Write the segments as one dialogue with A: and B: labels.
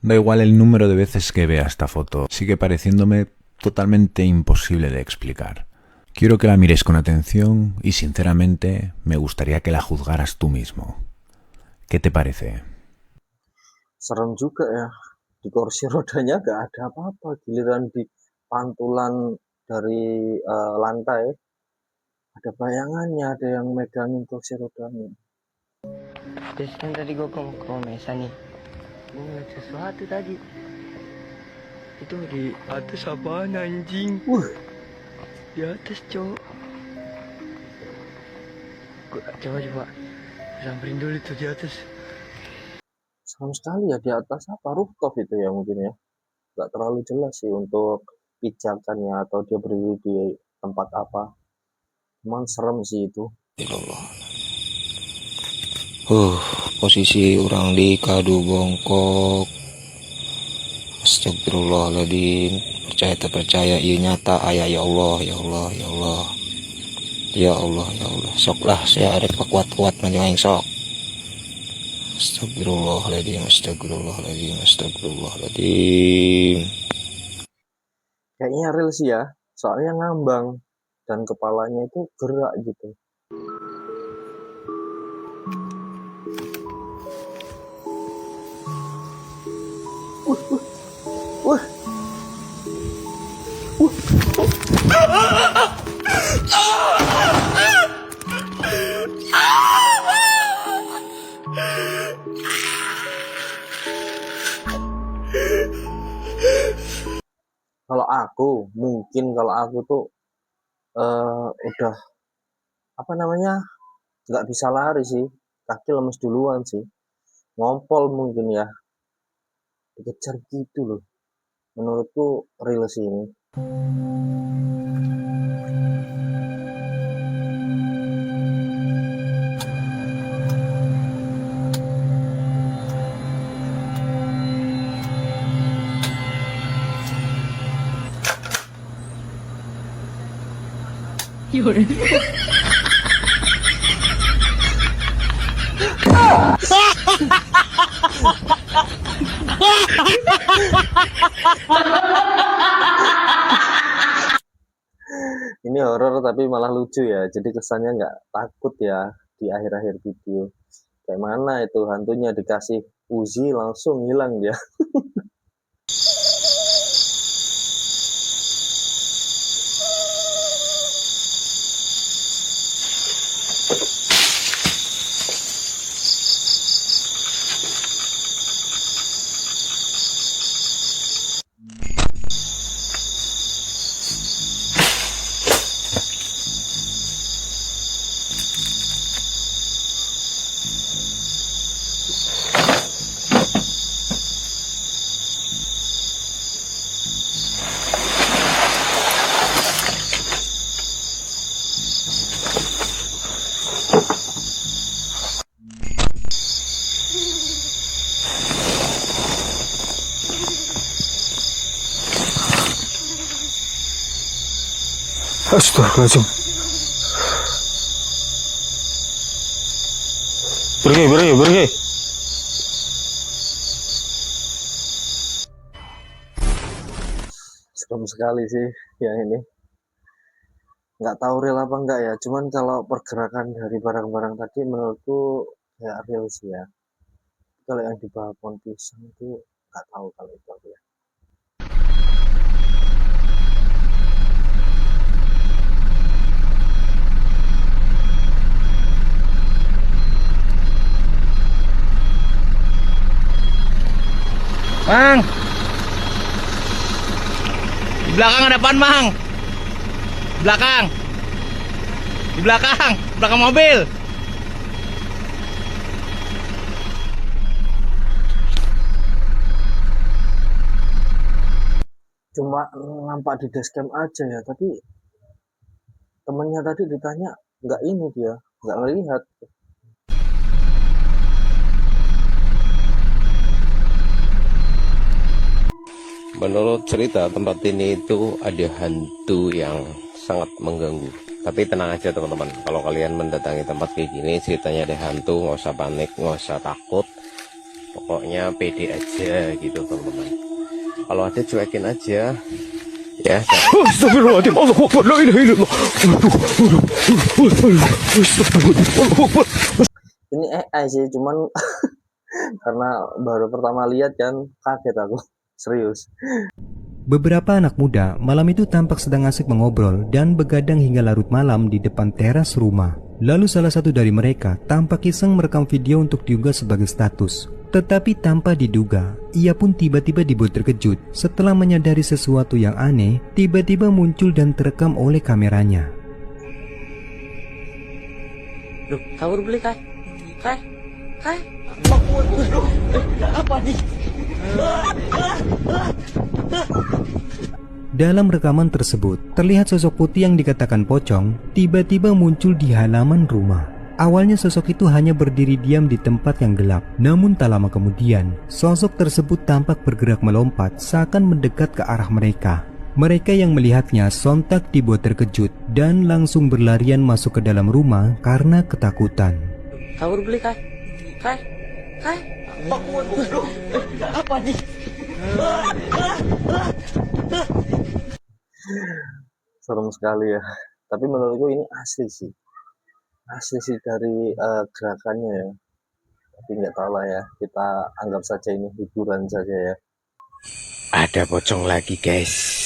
A: Da igual el número de veces que vea esta foto, sigue pareciéndome totalmente imposible de explicar. Quiero que la mires con atención y sinceramente me gustaría que la juzgaras tú mismo. ¿Qué te parece?
B: Serem juga ya, di kursi rodanya gak ada apa-apa, giliran di pantulan dari lantai ada bayangannya, ada yang megangin kursi rodanya.
C: Terus kan tadi gue ke Mesa nih, gue ngeliat sesuatu tadi. Itu di atas apaan anjing? Di atas cowok. Coba samperin dulu tuh di atas.
B: Serem sekali ya, di atas apa, rooftop itu ya mungkin ya, gak terlalu jelas sih untuk pijakannya atau dia berdiri di tempat apa. Emang serem sih itu.
D: Posisi orang di kadu bongkok. Astagfirullahaladzim. Percaya tak percaya, iya nyata. Ayah, ya Allah, ya Allah, ya Allah, ya Allah, ya Allah. Sok lah saya arek kuat-kuat manjang sok. Astagfirullahaladzim, astagfirullahaladzim, astagfirullahaladzim.
B: Kayaknya real sih ya, soalnya ngambang dan kepalanya itu gerak gitu. Kalau aku tuh udah apa namanya, nggak bisa lari sih, kaki lemes duluan sih, ngompol mungkin ya, dikejar gitu loh. Menurutku real sih ini. Ini horor tapi malah lucu ya, jadi kesannya nggak takut ya di akhir-akhir video. Kayak mana itu hantunya dikasih Uzi langsung hilang dia.
D: Astagfirullahaladzim. Pergi.
B: Serem sekali sih yang ini. Nggak tahu real apa enggak ya, cuman kalau pergerakan dari barang-barang tadi menurutku ya real sih ya. Kalau yang di bawah pohon pisang itu nggak tahu kalau itu apa ya.
E: Mang, di belakang ada apaan, Mang? Di belakang mobil.
B: Cuma nampak di dashcam aja ya, tapi temennya tadi ditanya nggak ini, dia nggak lihat.
D: Menurut cerita tempat ini itu ada hantu yang sangat mengganggu. Tapi tenang aja teman-teman, kalau kalian mendatangi tempat kayak gini ceritanya ada hantu, nggak usah panik, nggak usah takut.
F: Pokoknya pede aja gitu teman-teman. Kalau ada cuekin aja ya. Astagfirullahaladzim, Allahu Akbar, la ilaha illallah.
B: Ini AI sih, cuman karena baru pertama lihat kan kaget aku. Serius.
G: Beberapa anak muda malam itu tampak sedang asik mengobrol dan begadang hingga larut malam di depan teras rumah. Lalu salah satu dari mereka tampak iseng merekam video untuk diunggah sebagai status. Tetapi tanpa diduga, ia pun tiba-tiba dibuat terkejut setelah menyadari sesuatu yang aneh tiba-tiba muncul dan terekam oleh kameranya.
C: Loh, sahur beli Kai? Kai? Apa nih?
G: Dalam rekaman tersebut, terlihat sosok putih yang dikatakan pocong tiba-tiba muncul di halaman rumah. Awalnya sosok itu hanya berdiri diam di tempat yang gelap. Namun tak lama kemudian, sosok tersebut tampak bergerak melompat seakan mendekat ke arah mereka. Mereka yang melihatnya sontak dibuat terkejut dan langsung berlarian masuk ke dalam rumah karena ketakutan.
C: Sahur beli Kai? Kai? Apa nih?
B: Serem sekali ya. Tapi menurutku ini asli sih dari gerakannya ya. Tapi nggak tahu lah ya, kita anggap saja ini hiburan saja ya.
F: Ada pocong lagi guys.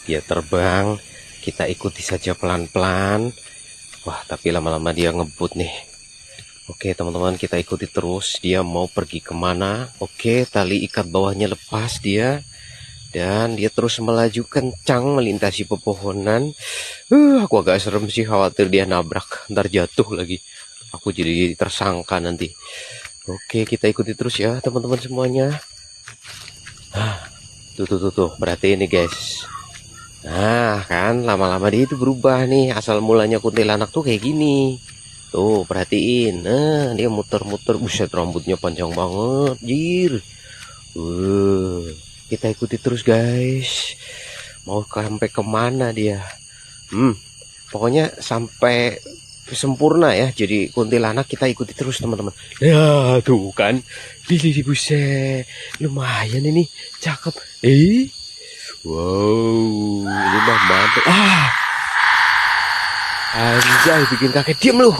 F: Dia terbang, kita ikuti saja pelan-pelan. Wah, tapi lama-lama dia ngebut nih. Oke teman-teman, kita ikuti terus. Dia mau pergi kemana? Oke, tali ikat bawahnya lepas dia. Dan dia terus melaju kencang melintasi pepohonan. Aku agak serem sih, khawatir dia nabrak, ntar jatuh lagi. Aku jadi tersangka nanti. Oke, kita ikuti terus ya teman-teman semuanya. Tuh, berarti ini guys. Nah kan, lama-lama dia itu berubah nih. Asal mulanya kuntilanak tuh kayak gini. Tuh, perhatiin. Nah, dia muter-muter. Buset, rambutnya panjang banget, jir. Kita ikuti terus guys. Mau sampai kemana dia? Pokoknya sampai sempurna ya. Jadi kuntilanak kita ikuti terus teman-teman. Ya tuh kan, pilih buset, lumayan ini, cakep. Wow, ini mah mantap. Anjay, bikin kakek diam loh.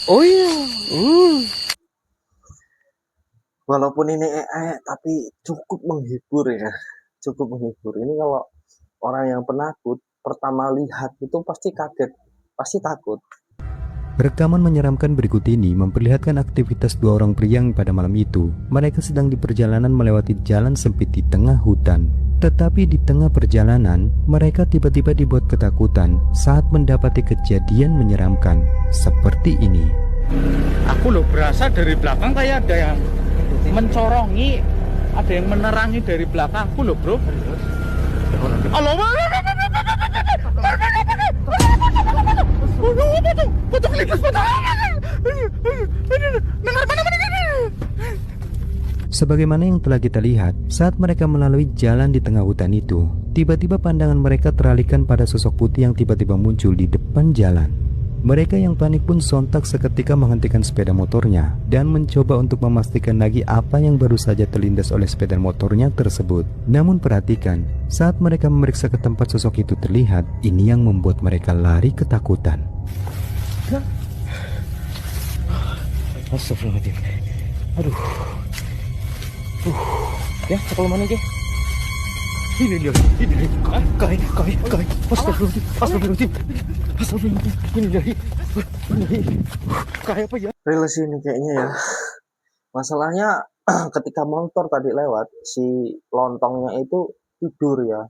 F: Oh iya.
B: Walaupun ini AI tapi cukup menghibur ya. Cukup menghibur. Ini kalau orang yang penakut pertama lihat itu pasti kaget, pasti takut.
G: Rekaman menyeramkan berikut ini memperlihatkan aktivitas dua orang pria yang pada malam itu mereka sedang di perjalanan melewati jalan sempit di tengah hutan. Tetapi di tengah perjalanan mereka tiba-tiba dibuat ketakutan saat mendapati kejadian menyeramkan seperti ini.
E: Aku loh berasa dari belakang kayak ada yang mencorongi, ada yang menerangi dari belakangku loh bro. Allah.
G: Sebagaimana yang telah kita lihat, saat mereka melalui jalan di tengah hutan itu, tiba-tiba pandangan mereka teralihkan pada sosok putih yang tiba-tiba muncul di depan jalan. Mereka yang panik pun sontak seketika menghentikan sepeda motornya dan mencoba untuk memastikan lagi apa yang baru saja terlindas oleh sepeda motornya tersebut. Namun perhatikan, saat mereka memeriksa ke tempat sosok itu terlihat, ini yang membuat mereka lari ketakutan.
E: Astagfirullahaladzim. Aduh. Ya, sekolah mana dia? Ini dia. Kai. Astagfirullahaladzim. Ini dia. Kai apa ya?
B: Real sih ini kayaknya ya. Masalahnya ketika motor tadi lewat, si lontongnya itu tidur ya.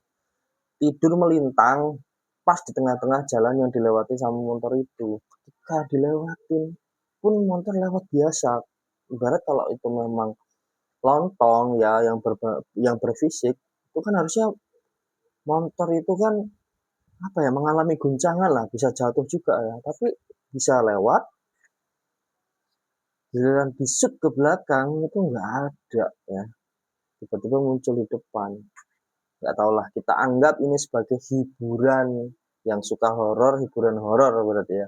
B: Tidur melintang pas di tengah-tengah jalan yang dilewati sama motor itu. Ketika dilewatin pun motor lewat biasa. Ibarat kalau itu memang lontong ya yang berfisik, itu kan harusnya motor itu kan apa ya, mengalami guncangan lah, bisa jatuh juga ya, tapi bisa lewat. Giliran disut ke belakang itu nggak ada ya, tiba-tiba muncul di depan. Nggak tahulah, kita anggap ini sebagai hiburan yang suka horor, hiburan horor berarti ya.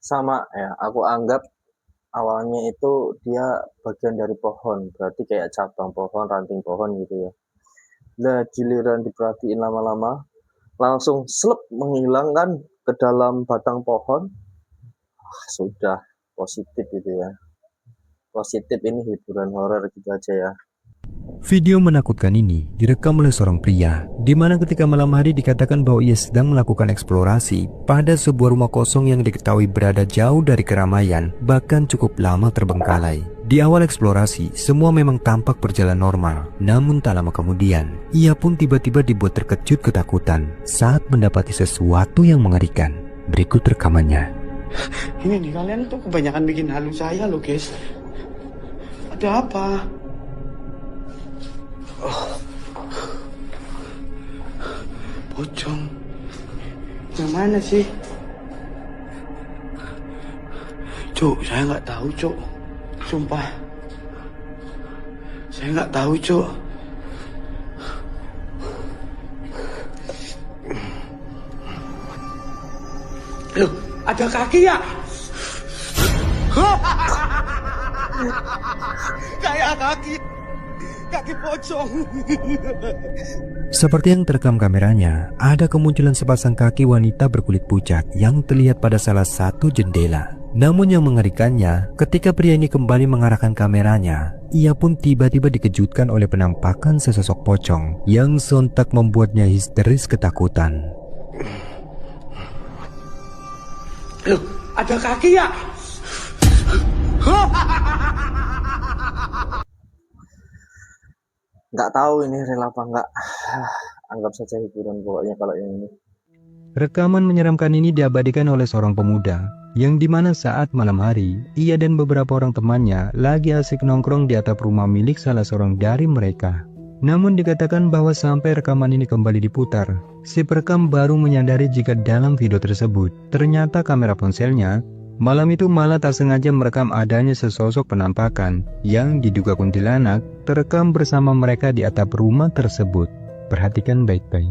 B: Sama ya, aku anggap awalnya itu dia bagian dari pohon, berarti kayak cabang pohon, ranting pohon gitu ya. Nah, giliran diperhatiin lama-lama, langsung slep menghilang kan ke dalam batang pohon. Sudah positif gitu ya. Positif, ini hiburan horor gitu aja ya.
G: Video menakutkan ini direkam oleh seorang pria, di mana ketika malam hari dikatakan bahwa ia sedang melakukan eksplorasi pada sebuah rumah kosong yang diketahui berada jauh dari keramaian, bahkan cukup lama terbengkalai. Di awal eksplorasi, semua memang tampak berjalan normal. Namun tak lama kemudian, ia pun tiba-tiba dibuat terkejut ketakutan saat mendapati sesuatu yang mengerikan. Berikut rekamannya.
E: Ini nih, kalian tuh kebanyakan bikin halu saya loh guys. Ada apa? Pocong. Yang mana sih? Cuk, saya nggak tahu, Cuk. Sumpah. Saya nggak tahu, Cuk. Loh, ada kaki ya? Kayak kaki pocong.
G: Seperti yang terekam kameranya, ada kemunculan sepasang kaki wanita berkulit pucat yang terlihat pada salah satu jendela. Namun yang mengerikannya, ketika pria ini kembali mengarahkan kameranya, ia pun tiba-tiba dikejutkan oleh penampakan sesosok pocong yang sontak membuatnya histeris ketakutan.
E: Loh, ada kaki ya?
B: Nggak tahu ini real apa nggak. Anggap saja hiburan pokoknya kalau yang ini.
G: Rekaman menyeramkan ini diabadikan oleh seorang pemuda yang dimana saat malam hari, ia dan beberapa orang temannya lagi asik nongkrong di atap rumah milik salah seorang dari mereka. Namun dikatakan bahwa sampai rekaman ini kembali diputar, si perekam baru menyadari jika dalam video tersebut, ternyata kamera ponselnya malam itu malah tak sengaja merekam adanya sesosok penampakan yang diduga kuntilanak terekam bersama mereka di atap rumah tersebut. Perhatikan baik-baik.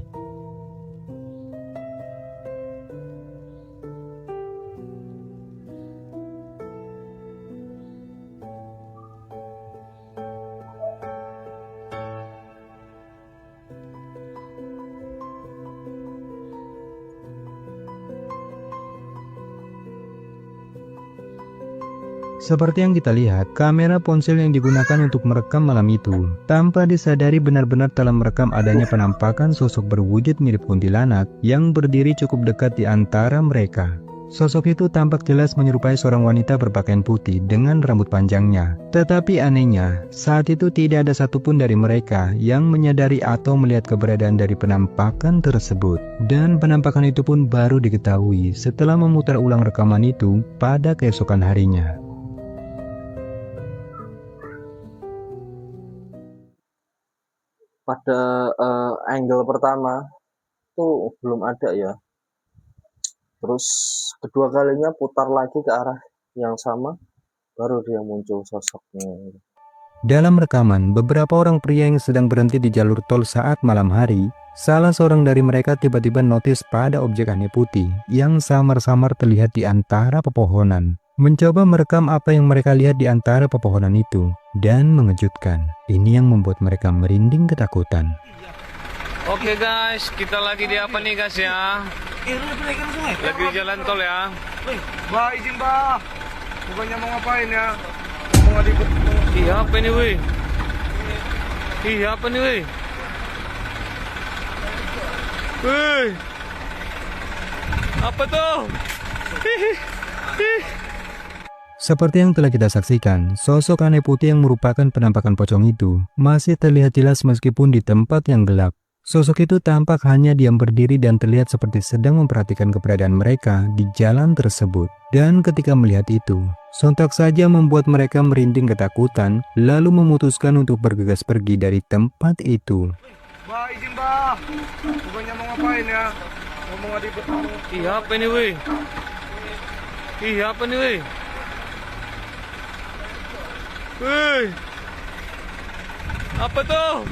G: Seperti yang kita lihat, kamera ponsel yang digunakan untuk merekam malam itu tanpa disadari benar-benar telah merekam adanya penampakan sosok berwujud mirip kuntilanak yang berdiri cukup dekat di antara mereka. Sosok itu tampak jelas menyerupai seorang wanita berpakaian putih dengan rambut panjangnya. Tetapi anehnya, saat itu tidak ada satupun dari mereka yang menyadari atau melihat keberadaan dari penampakan tersebut. Dan penampakan itu pun baru diketahui setelah memutar ulang rekaman itu pada keesokan harinya.
B: Pada angle pertama tuh belum ada ya. Terus kedua kalinya putar lagi ke arah yang sama, baru dia muncul sosoknya.
G: Dalam rekaman, beberapa orang pria yang sedang berhenti di jalur tol saat malam hari, salah seorang dari mereka tiba-tiba notice pada objek aneh putih yang samar-samar terlihat di antara pepohonan. Mencoba merekam apa yang mereka lihat di antara pepohonan itu, dan mengejutkan. Ini yang membuat mereka merinding ketakutan.
H: Oke guys, kita lagi di apa nih guys ya? Lagi di jalan tol ya.
I: Mbak, izin mbak. Bukannya mau ngapain ya? Mau ngadikut.
H: Iya apa nih weh? Iya apa nih weh? Weh, apa tuh?
G: Seperti yang telah kita saksikan, sosok aneh putih yang merupakan penampakan pocong itu masih terlihat jelas meskipun di tempat yang gelap. Sosok itu tampak hanya diam berdiri dan terlihat seperti sedang memperhatikan keberadaan mereka di jalan tersebut. Dan ketika melihat itu, sontak saja membuat mereka merinding ketakutan, lalu memutuskan untuk bergegas pergi dari tempat itu.
I: Mbak, izin mbak. Bukannya mau ngapain ya? Ngomong ada bertemu.
H: Iya apa ini weh? Iya apa nih weh? Weh, apa tuh?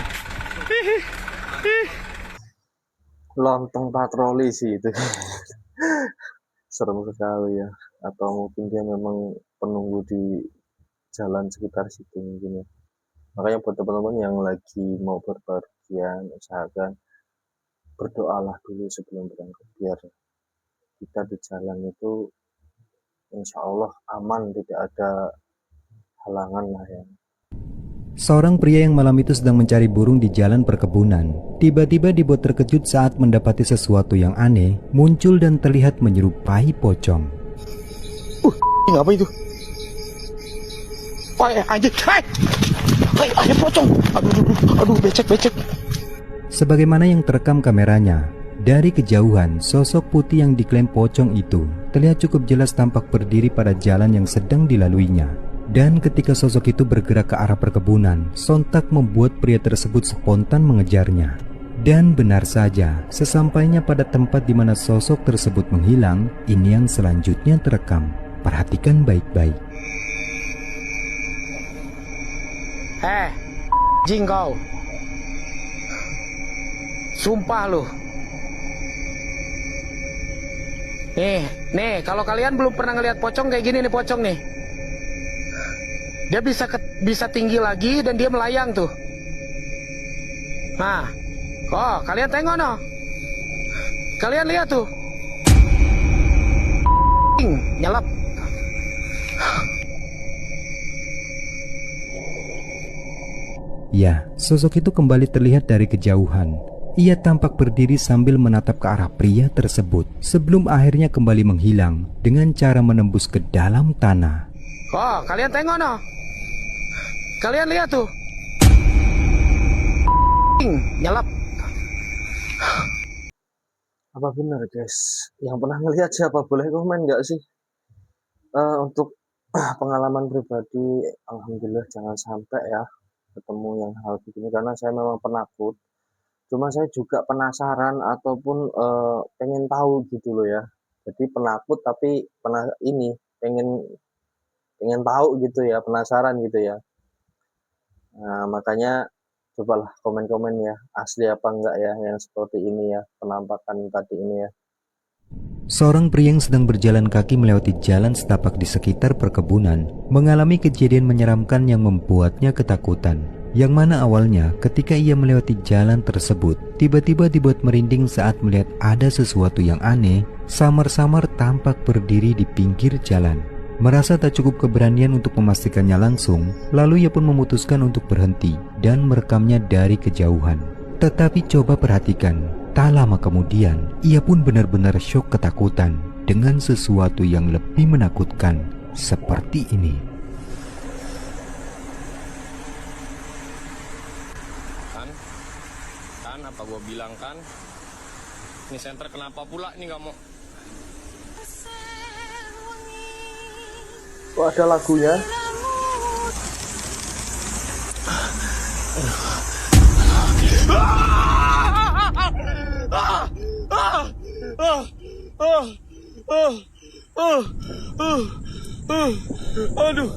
B: Lontong patroli sih itu. Serem sekali ya. Atau mungkin dia memang penunggu di jalan sekitar situ mungkin ya. Makanya buat teman-teman yang lagi mau berpergian, usahakan berdoalah dulu sebelum berangkat biar kita di jalan itu insya Allah aman, tidak ada halangan lah ya.
G: Seorang pria yang malam itu sedang mencari burung di jalan perkebunan, tiba-tiba dibuat terkejut saat mendapati sesuatu yang aneh muncul dan terlihat menyerupai pocong.
E: Ini apa itu? Wah, anjing. Ada pocong. Aduh, becek.
G: Sebagaimana yang terekam kameranya, dari kejauhan sosok putih yang diklaim pocong itu terlihat cukup jelas tampak berdiri pada jalan yang sedang dilaluinya. Dan ketika sosok itu bergerak ke arah perkebunan, sontak membuat pria tersebut spontan mengejarnya. Dan benar saja, sesampainya pada tempat di mana sosok tersebut menghilang, ini yang selanjutnya terekam. Perhatikan baik-baik.
E: Jing kau. Sumpah lu. Nih, kalau kalian belum pernah ngeliat pocong kayak gini nih pocong nih. Dia bisa tinggi lagi dan dia melayang tuh. Nah, kalian tengok no. Kalian lihat tuh. Nyelap.
G: Ya, sosok itu kembali terlihat dari kejauhan. Ia tampak berdiri sambil menatap ke arah pria tersebut sebelum akhirnya kembali menghilang dengan cara menembus ke dalam tanah.
E: Kalian tengok no. Kalian lihat tuh. Nyelap.
B: Apa benar guys? Yang pernah ngelihat siapa boleh komen nggak sih? Untuk pengalaman pribadi, alhamdulillah jangan sampai ya ketemu yang hal begini karena saya memang penakut. Cuma saya juga penasaran ataupun pengen tahu gitu loh ya. Jadi penakut tapi pengen tahu gitu ya, penasaran gitu ya. Nah, makanya cobalah komen-komen ya, asli apa enggak ya yang seperti ini ya, penampakan tadi ini ya.
G: Seorang pria yang sedang berjalan kaki melewati jalan setapak di sekitar perkebunan mengalami kejadian menyeramkan yang membuatnya ketakutan. Yang mana awalnya ketika ia melewati jalan tersebut, tiba-tiba dibuat merinding saat melihat ada sesuatu yang aneh, samar-samar tampak berdiri di pinggir jalan. Merasa tak cukup keberanian untuk memastikannya langsung, lalu ia pun memutuskan untuk berhenti dan merekamnya dari kejauhan. Tetapi coba perhatikan, tak lama kemudian ia pun benar-benar syok ketakutan dengan sesuatu yang lebih menakutkan seperti ini.
H: Kan apa gua bilang kan? Ini senter kenapa pula nih nggak mau?
B: Kok ada lagunya?
H: Aduh.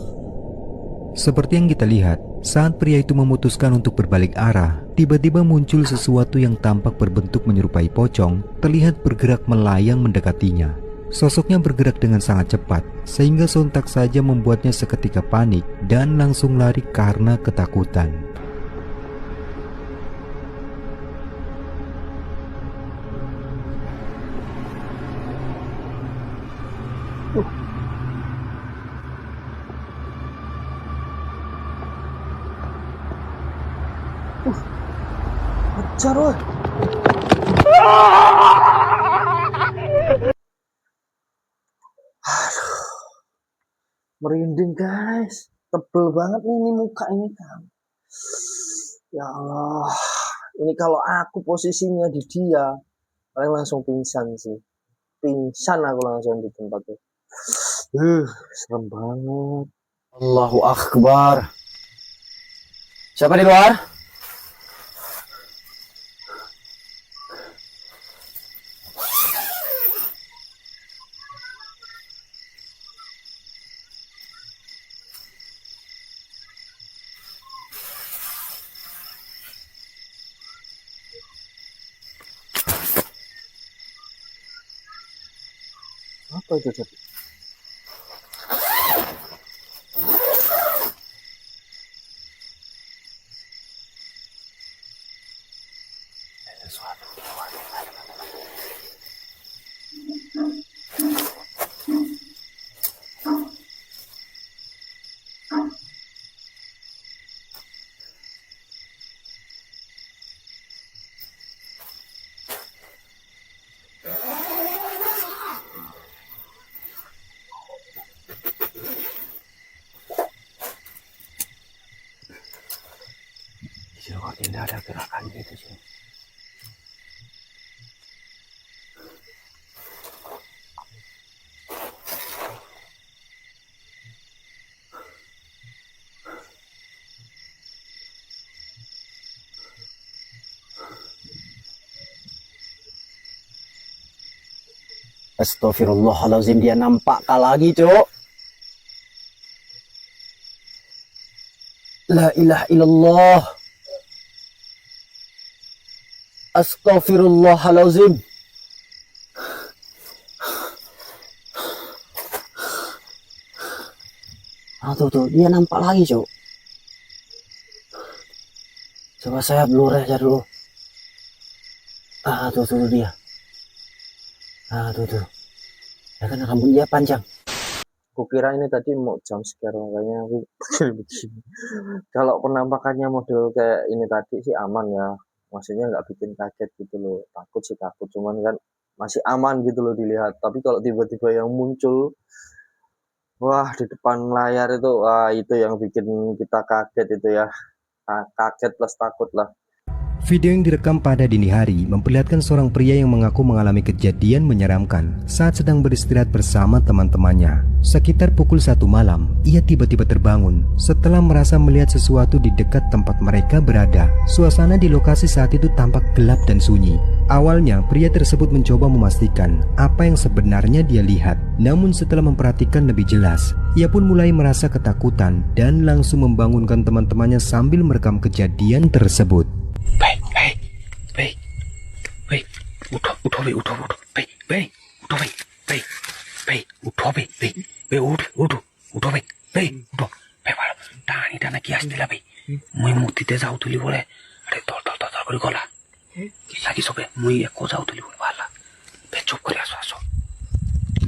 G: Seperti yang kita lihat, saat pria itu memutuskan untuk berbalik arah, tiba-tiba muncul sesuatu yang tampak berbentuk menyerupai pocong, terlihat bergerak melayang mendekatinya. Sosoknya bergerak dengan sangat cepat, sehingga sontak saja membuatnya seketika panik dan langsung lari karena ketakutan.
B: Ngejar woy. Merinding guys, tebel banget nih ini muka ini kan. Ya Allah, ini kalau aku posisinya di dia, paling langsung pingsan sih. Pingsan aku langsung di tempat itu. Serem banget.
J: Allahu Akbar. Siapa di luar?
B: Apa itu tadi?
J: Kok tidak ada gerakan gitu sih. Astagfirullahaladzim, dia nampak lagi, Cok. La ilaha illallah. Astagfirullahaladzim. Tuh, dia nampak lagi, Cok. Coba saya blur aja dulu. Tuh dia. Tuh. Ya kan rambut dia panjang.
B: Kukira ini tadi mau jump scare, makanya aku begini. Kalau penampakannya model kayak ini tadi sih aman ya. Maksudnya nggak bikin kaget gitu loh. Takut sih takut, cuman kan masih aman gitu loh dilihat. Tapi kalau tiba-tiba yang muncul, wah di depan layar itu, wah itu yang bikin kita kaget itu ya. Kaget plus takut lah.
G: Video yang direkam pada dini hari memperlihatkan seorang pria yang mengaku mengalami kejadian menyeramkan saat sedang beristirahat bersama teman-temannya. Sekitar pukul 1 malam, ia tiba-tiba terbangun setelah merasa melihat sesuatu di dekat tempat mereka berada. Suasana di lokasi saat itu tampak gelap dan sunyi. Awalnya, pria tersebut mencoba memastikan apa yang sebenarnya dia lihat. Namun setelah memperhatikan lebih jelas, ia pun mulai merasa ketakutan dan langsung membangunkan teman-temannya sambil merekam kejadian tersebut.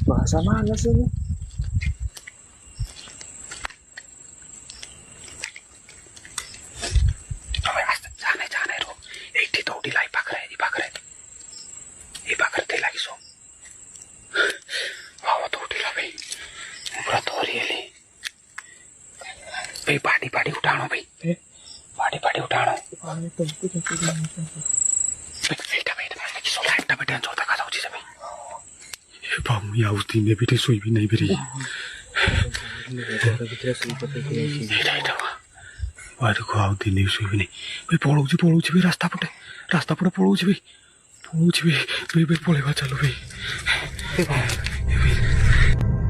B: Bahasa mana sih ini?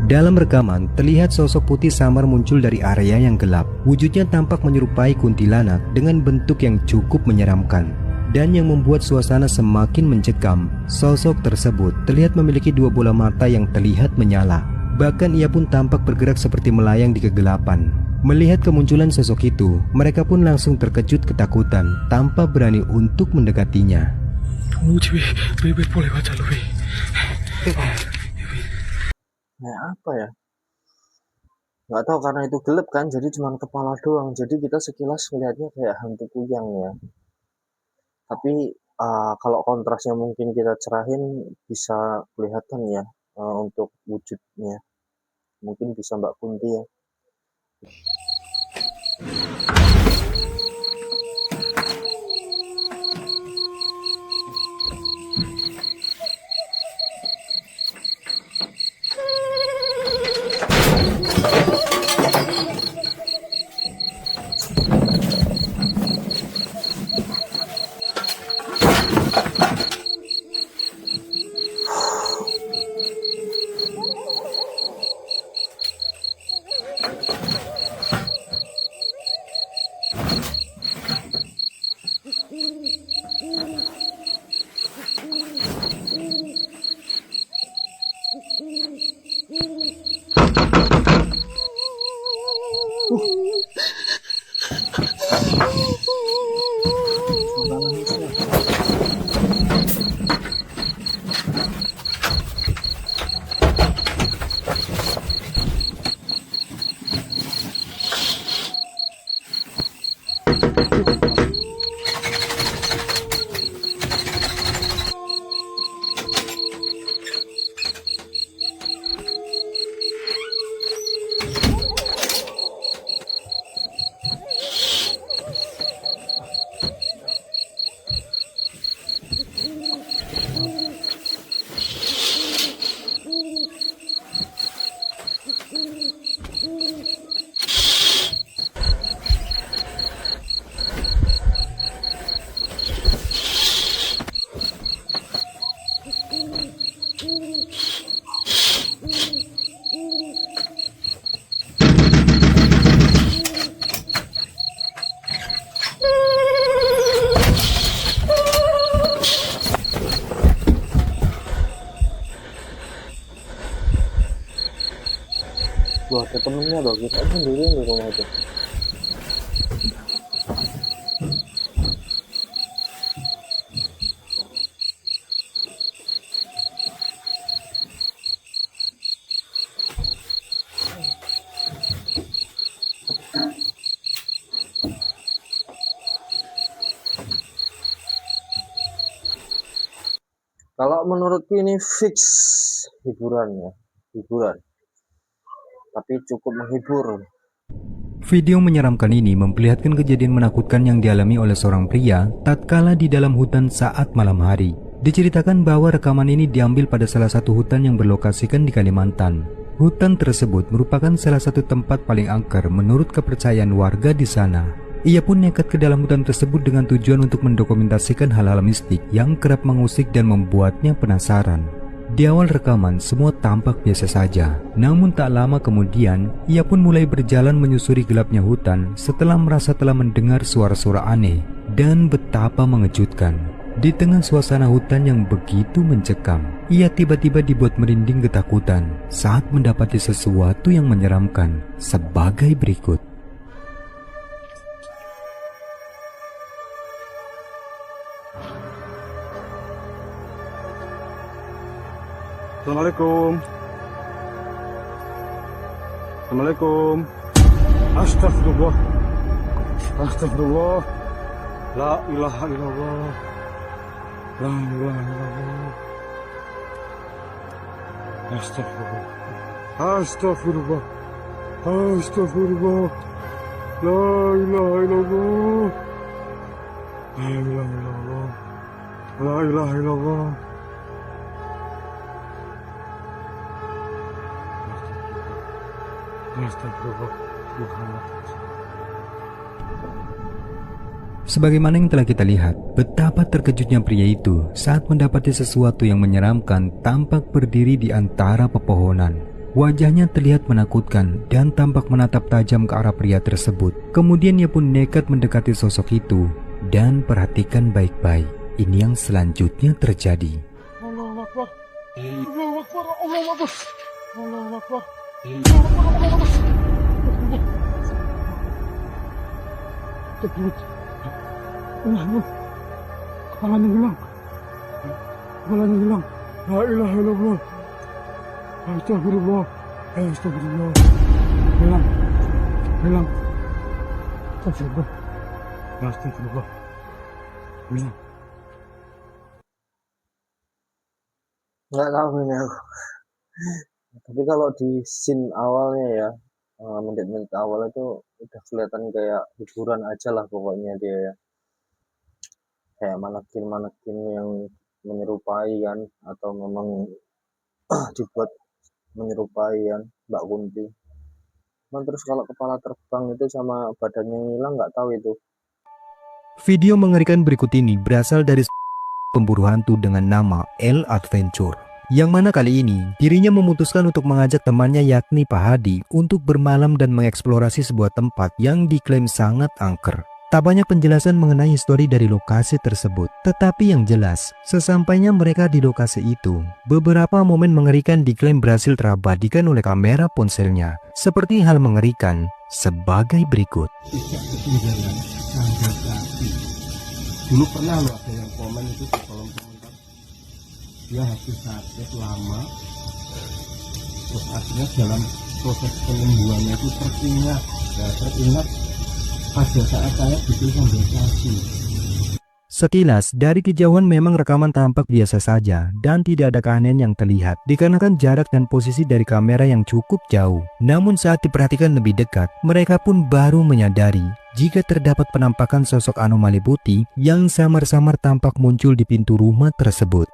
B: Dalam rekaman, terlihat sosok putih samar muncul dari area yang gelap. Wujudnya tampak menyerupai kuntilanak dengan bentuk yang cukup menyeramkan. Dan yang membuat suasana semakin mencekam, sosok tersebut terlihat memiliki 2 bola mata yang terlihat menyala. Bahkan ia pun tampak bergerak seperti melayang di kegelapan. Melihat kemunculan sosok itu, mereka pun langsung terkejut ketakutan tanpa berani untuk mendekatinya. Apa ya? Nggak tahu karena itu gelap kan, jadi cuma kepala doang. Jadi kita sekilas melihatnya kayak hantu kuyang ya. Tapi kalau kontrasnya mungkin kita cerahin bisa kelihatan ya untuk wujudnya. Mungkin bisa Mbak Kunti ya. Wah, ada temennya loh, kita sendirian di rumah itu. Kalau menurutku ini fix hiburan ya, hiburan. Tapi cukup menghibur.
G: Video menyeramkan ini memperlihatkan kejadian menakutkan yang dialami oleh seorang pria tatkala di dalam hutan saat malam hari. Diceritakan bahwa rekaman ini diambil pada salah satu hutan yang berlokasikan di Kalimantan. Hutan tersebut merupakan salah satu tempat paling angker menurut kepercayaan warga di sana. Ia pun nekat ke dalam hutan tersebut dengan tujuan untuk mendokumentasikan hal-hal mistik yang kerap mengusik dan membuatnya penasaran. Di awal rekaman semua tampak biasa saja, namun tak lama kemudian ia pun mulai berjalan menyusuri gelapnya hutan setelah merasa telah mendengar suara-suara aneh dan betapa mengejutkan. Di tengah suasana hutan yang begitu mencekam, ia tiba-tiba dibuat merinding ketakutan saat mendapati sesuatu yang menyeramkan sebagai berikut.
I: Assalamualaikum. Assalamualaikum. Astagfirullah. Astagfirullah. La ilaha illallah. La ilaha illallah. Astagfirullah. Astagfirullah. Astagfirullah. La ilaha illallah. La ilaha illallah. La ilaha illallah.
G: Sebagaimana yang telah kita lihat, betapa terkejutnya pria itu saat mendapati sesuatu yang menyeramkan tampak berdiri di antara pepohonan. Wajahnya terlihat menakutkan dan tampak menatap tajam ke arah pria tersebut. Kemudian ia pun nekat mendekati sosok itu dan perhatikan baik-baik. Ini yang selanjutnya terjadi.
I: Allahu Akbar. Allahu Akbar. Allahu Akbar. Allahu Akbar. Kepalanya hilang. Kepalanya hilang. La ilaha illallah. Astagfirullah. Astagfirullah. Hilang. Hilang. Astagfirullah. Astagfirullah. Hilang.
B: Nggak tahu ini aku. Tapi kalau di scene awalnya ya, menit-menit awal itu udah kelihatan kayak hiburan aja lah pokoknya dia ya. Kayak manekin-manekin yang menyerupai kan, atau memang dibuat menyerupai kan Mbak Kunti. Nah, terus kalau kepala terbang itu sama badannya hilang nggak tahu itu.
G: Video mengerikan berikut ini berasal dari pemburu hantu dengan nama L Adventure, yang mana kali ini dirinya memutuskan untuk mengajak temannya yakni Pak Hadi untuk bermalam dan mengeksplorasi sebuah tempat yang diklaim sangat angker. Tak banyak penjelasan mengenai histori dari lokasi tersebut, tetapi yang jelas, sesampainya mereka di lokasi itu, beberapa momen mengerikan diklaim berhasil terabadikan oleh kamera ponselnya. Seperti hal mengerikan, sebagai berikut.
K: Tidak ketinggalan tangga kaki. Dulu pernah loh ada yang komen itu di kolom komentar, dia habis sakit lama, terus akhirnya dalam proses penyembuhannya itu teringat pada saat saya bikin sambil kaki.
G: Sekilas, dari kejauhan memang rekaman tampak biasa saja dan tidak ada keanehan yang terlihat dikarenakan jarak dan posisi dari kamera yang cukup jauh. Namun saat diperhatikan lebih dekat, mereka pun baru menyadari jika terdapat penampakan sosok anomali putih yang samar-samar tampak muncul di pintu rumah tersebut.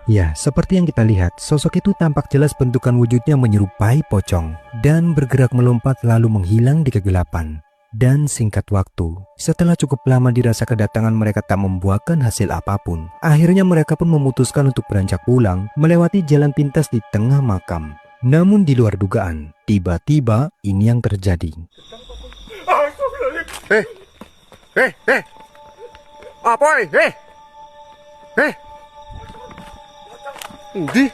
G: Ya, seperti yang kita lihat, sosok itu tampak jelas bentukan wujudnya menyerupai pocong dan bergerak melompat lalu menghilang di kegelapan. Dan singkat waktu, setelah cukup lama dirasa kedatangan mereka tak membuahkan hasil apapun, akhirnya mereka pun memutuskan untuk beranjak pulang melewati jalan pintas di tengah makam. Namun di luar dugaan, tiba-tiba ini yang terjadi.
I: Apa ini? Endi?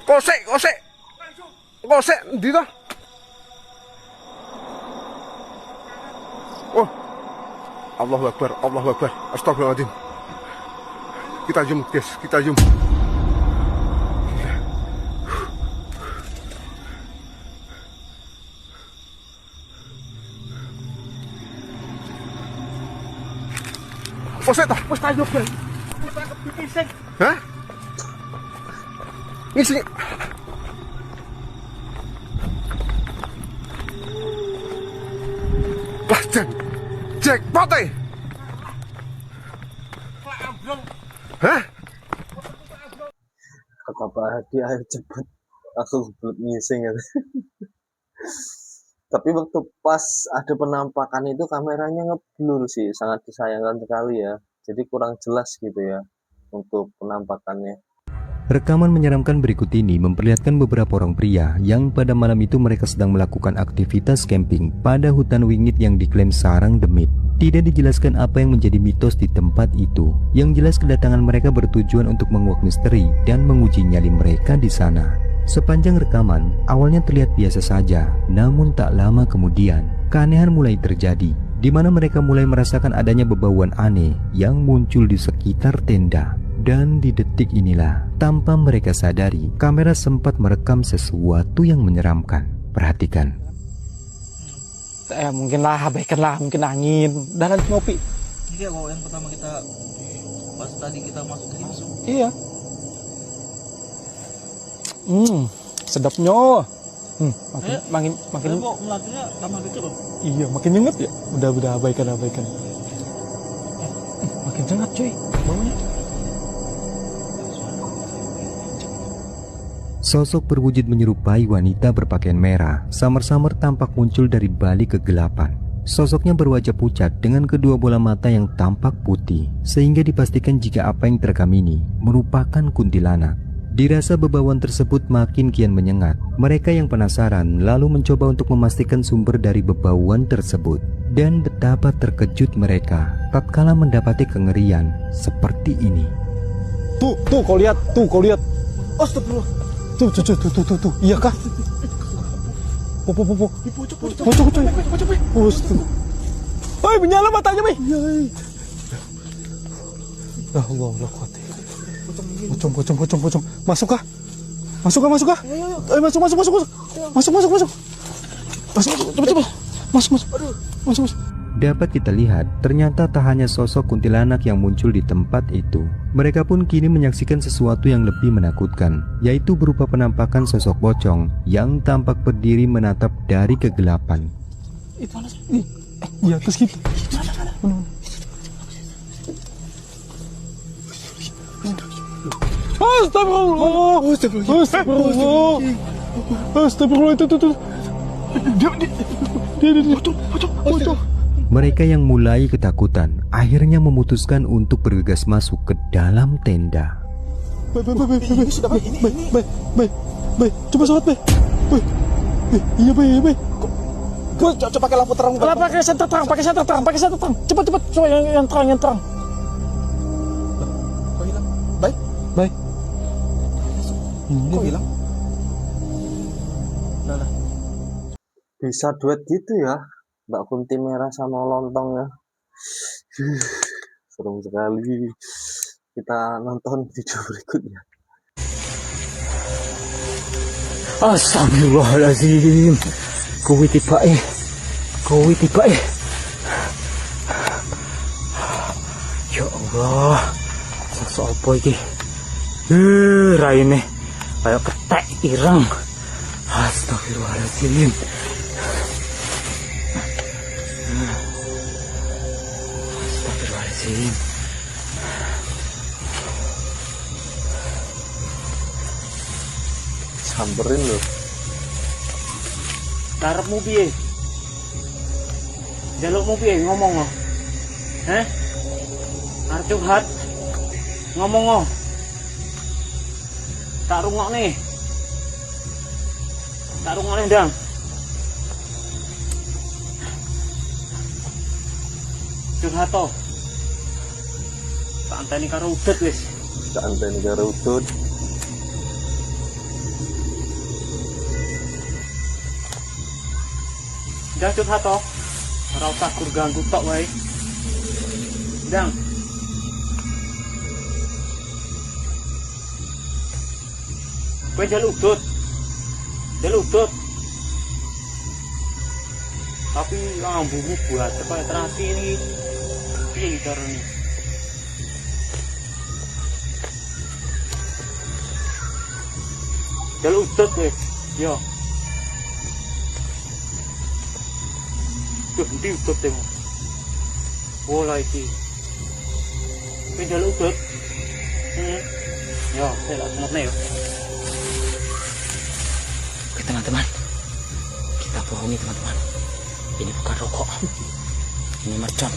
I: Kosek endi to? Oh. Allahu Akbar. Astagfirullahaladzim. Kita zoom, guys. Kosek ta? Wis tayo, Bang. Hah? Ngisi. Wah, jackpot eh. Hah?
B: Kata Pak Hadi, ayo cepet. Aku belum ngising ya. Tapi waktu pas ada penampakan itu kameranya ngeblur sih, sangat disayangkan sekali ya. Jadi kurang jelas gitu ya untuk penampakannya.
G: Rekaman menyeramkan berikut ini memperlihatkan beberapa orang pria yang pada malam itu mereka sedang melakukan aktivitas camping pada hutan wingit yang diklaim sarang demit. Tidak dijelaskan apa yang menjadi mitos di tempat itu. Yang jelas kedatangan mereka bertujuan untuk menguak misteri dan menguji nyali mereka di sana. Sepanjang rekaman, awalnya terlihat biasa saja, namun tak lama kemudian, keanehan mulai terjadi, di mana mereka mulai merasakan adanya bebauan aneh yang muncul di sekitar tenda. Dan di detik inilah, tanpa mereka sadari, kamera sempat merekam sesuatu yang menyeramkan. Perhatikan.
E: Mungkin angin. Dan nanti ngopi.
L: Iya, kalau yang pertama kita pas tadi kita masuk ke sini.
E: Iya. Sedapnya. Makin
L: kok melatihnya tambah kecil loh.
E: Iya, makin nyengat ya. Udah abaikan. Makin nyengat cuy baunya.
G: Sosok berwujud menyerupai wanita berpakaian merah samar-samar tampak muncul dari balik kegelapan. Sosoknya berwajah pucat dengan kedua bola mata yang tampak putih, sehingga dipastikan jika apa yang terekam ini merupakan kuntilanak. Dirasa bebauan tersebut makin kian menyengat. Mereka yang penasaran lalu mencoba untuk memastikan sumber dari bebauan tersebut. Dan betapa terkejut mereka tatkala mendapati kengerian seperti ini.
E: Tuh kau lihat. Astagfirullah. Tuh. Iya kah? Pocong. Hei, menyala matanya, Mei. Ya Allah, pocong. Masuk kah? Ayo masuk. Cepet. Masuk.
G: Dapat kita lihat, ternyata tak hanya sosok kuntilanak yang muncul di tempat itu. Mereka pun kini menyaksikan sesuatu yang lebih menakutkan, yaitu berupa penampakan sosok pocong yang tampak berdiri menatap dari kegelapan.
E: Itu mana sih? Iya, terus gitu. Astagfirullah, itu. Dia. Pocong.
G: Mereka yang mulai ketakutan akhirnya memutuskan untuk bergegas masuk ke dalam tenda.
E: Baik. Coba sholat, Baik. Iya, Baik. Gue coba pakai lampu terang. Lah pakai senter terang, pakai senter terang, pakai senter terang. Cepet coba yang terang, yang terang. Kok hilang? Baik. Kok hilang? Nah.
B: Bisa duet gitu ya, Mbak Kunti merah sama lontong ya. Seru sekali. Kita nonton video berikutnya.
E: Astagfirullahaladzim. Kowe tiba ya Allah, sosok apa iki? Raine kayak ketek ireng. Astagfirullahaladzim. Astagfirullahaladzim.
B: Samperin loh.
E: Karepmu piye? Jalukmu piye ngomong lo? Arep curhat? Ngomong lo. Tak rungokne. Ndang. Curhat to. Tak anteni karo udut wis. Ndang curhat to. Ora usah gur ganggu tok wae. Ndang. Kowe jaluk udut. Tapi ambumu buat kayak terasi ini. Piye carane? Jaluk udut kowe. Yo. Tuh, ndi udut temu. Bola iki. Kowe jaluk udut. Yo, saya langsung nge yo. Oke teman-teman, kita bohongi teman-teman. Ini bukan rokok, ini mercon.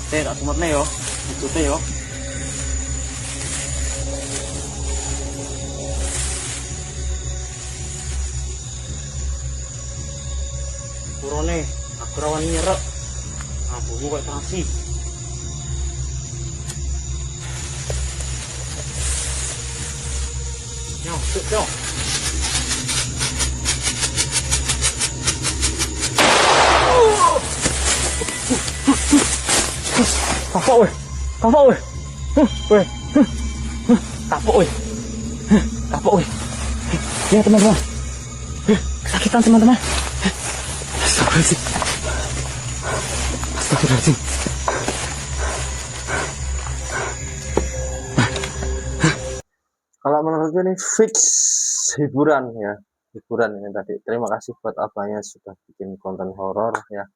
E: Saya tak sempat yo, itu yo. Turone, aku rawan nyerep. Aku kayak terasi. Yo. Kapok weh. Kapok weh. Ya teman-teman. Kesakitan teman-teman. Astagfirullahaladzim.
B: Kalau menurutku ini fix hiburan ya. Hiburan ini tadi. Terima kasih buat abangnya sudah bikin konten horor ya.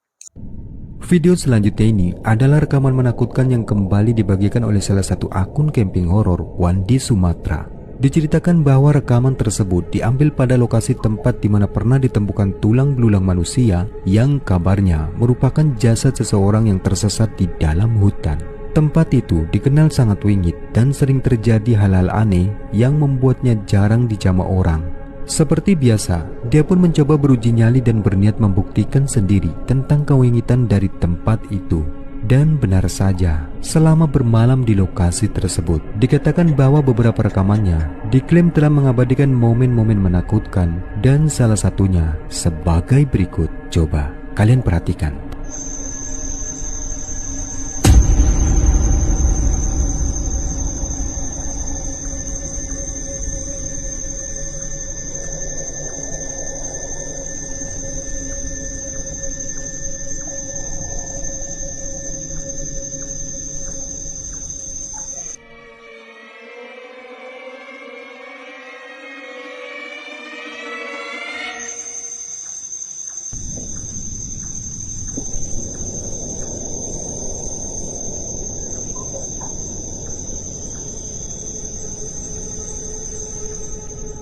G: Video selanjutnya ini adalah rekaman menakutkan yang kembali dibagikan oleh salah satu akun camping horor Wandi Sumatera. Diceritakan bahwa rekaman tersebut diambil pada lokasi tempat di mana pernah ditemukan tulang belulang manusia yang kabarnya merupakan jasad seseorang yang tersesat di dalam hutan. Tempat itu dikenal sangat wingit dan sering terjadi hal-hal aneh yang membuatnya jarang dijamah orang. Seperti biasa, dia pun mencoba beruji nyali dan berniat membuktikan sendiri tentang kewingitan dari tempat itu. Dan benar saja, selama bermalam di lokasi tersebut, dikatakan bahwa beberapa rekamannya diklaim telah mengabadikan momen-momen menakutkan, dan salah satunya sebagai berikut. Coba kalian perhatikan.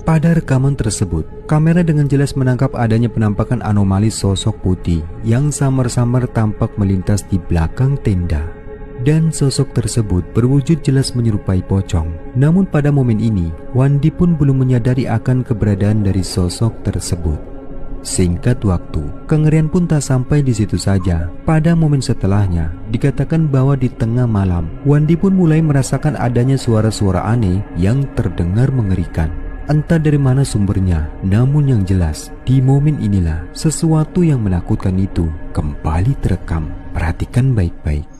G: Pada rekaman tersebut, kamera dengan jelas menangkap adanya penampakan anomali sosok putih yang samar-samar tampak melintas di belakang tenda. dan sosok tersebut berwujud jelas menyerupai pocong. Namun pada momen ini, Wandi pun belum menyadari akan keberadaan dari sosok tersebut. Singkat waktu, kengerian pun tak sampai di situ saja. Pada momen setelahnya, dikatakan bahwa di tengah malam, Wandi pun mulai merasakan adanya suara-suara aneh yang terdengar mengerikan. Entah dari mana sumbernya, namun yang jelas, di momen inilah sesuatu yang menakutkan itu kembali terekam. Perhatikan baik-baik.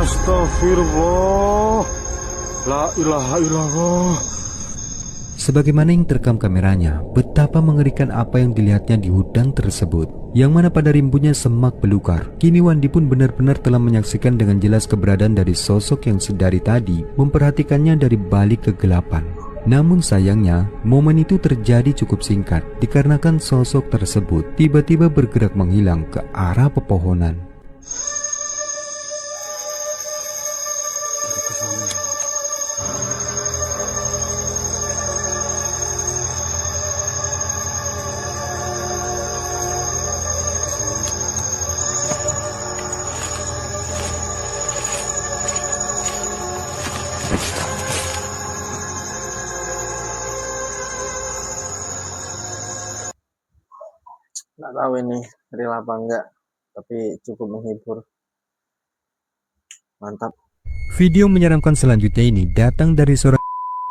K: Astagfirullah, la ilaha illallah.
G: Sebagaimana yang terekam kameranya, betapa mengerikan apa yang dilihatnya di hutan tersebut, yang mana pada rimbunnya semak belukar. Kini Wandi pun benar-benar telah menyaksikan dengan jelas keberadaan dari sosok yang sedari tadi memperhatikannya dari balik kegelapan. Namun sayangnya, momen itu terjadi cukup singkat, dikarenakan sosok tersebut tiba-tiba bergerak menghilang ke arah pepohonan.
B: Nggak tahu ini real apa enggak, tapi cukup menghibur. Mantap.
G: Video menyeramkan selanjutnya ini datang dari seorang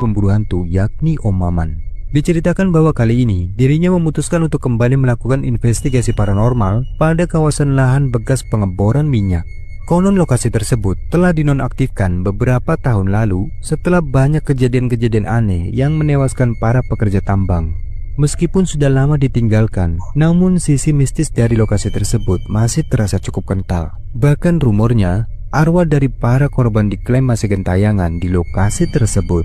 G: pemburu hantu, yakni Om Maman. Diceritakan bahwa kali ini dirinya memutuskan untuk kembali melakukan investigasi paranormal pada kawasan lahan bekas pengeboran minyak. Konon lokasi tersebut telah dinonaktifkan beberapa tahun lalu setelah banyak kejadian-kejadian aneh yang menewaskan para pekerja tambang. Meskipun sudah lama ditinggalkan, namun sisi mistis dari lokasi tersebut masih terasa cukup kental. Bahkan rumornya, arwah dari para korban diklaim masih gentayangan di lokasi tersebut.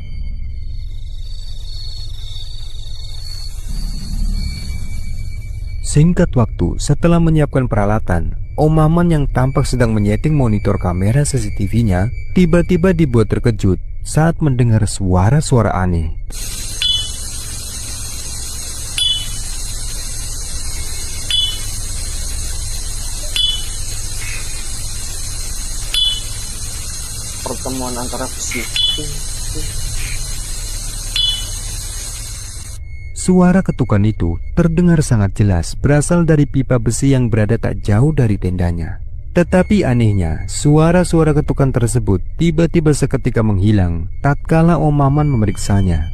G: Singkat waktu, setelah menyiapkan peralatan, Om Maman yang tampak sedang menyeting monitor kamera CCTV-nya tiba-tiba dibuat terkejut saat mendengar suara-suara aneh.
B: Pertemuan antara fisik.
G: Suara ketukan itu terdengar sangat jelas berasal dari pipa besi yang berada tak jauh dari tendanya. Tetapi anehnya, suara-suara ketukan tersebut tiba-tiba seketika menghilang tatkala Om Maman memeriksanya.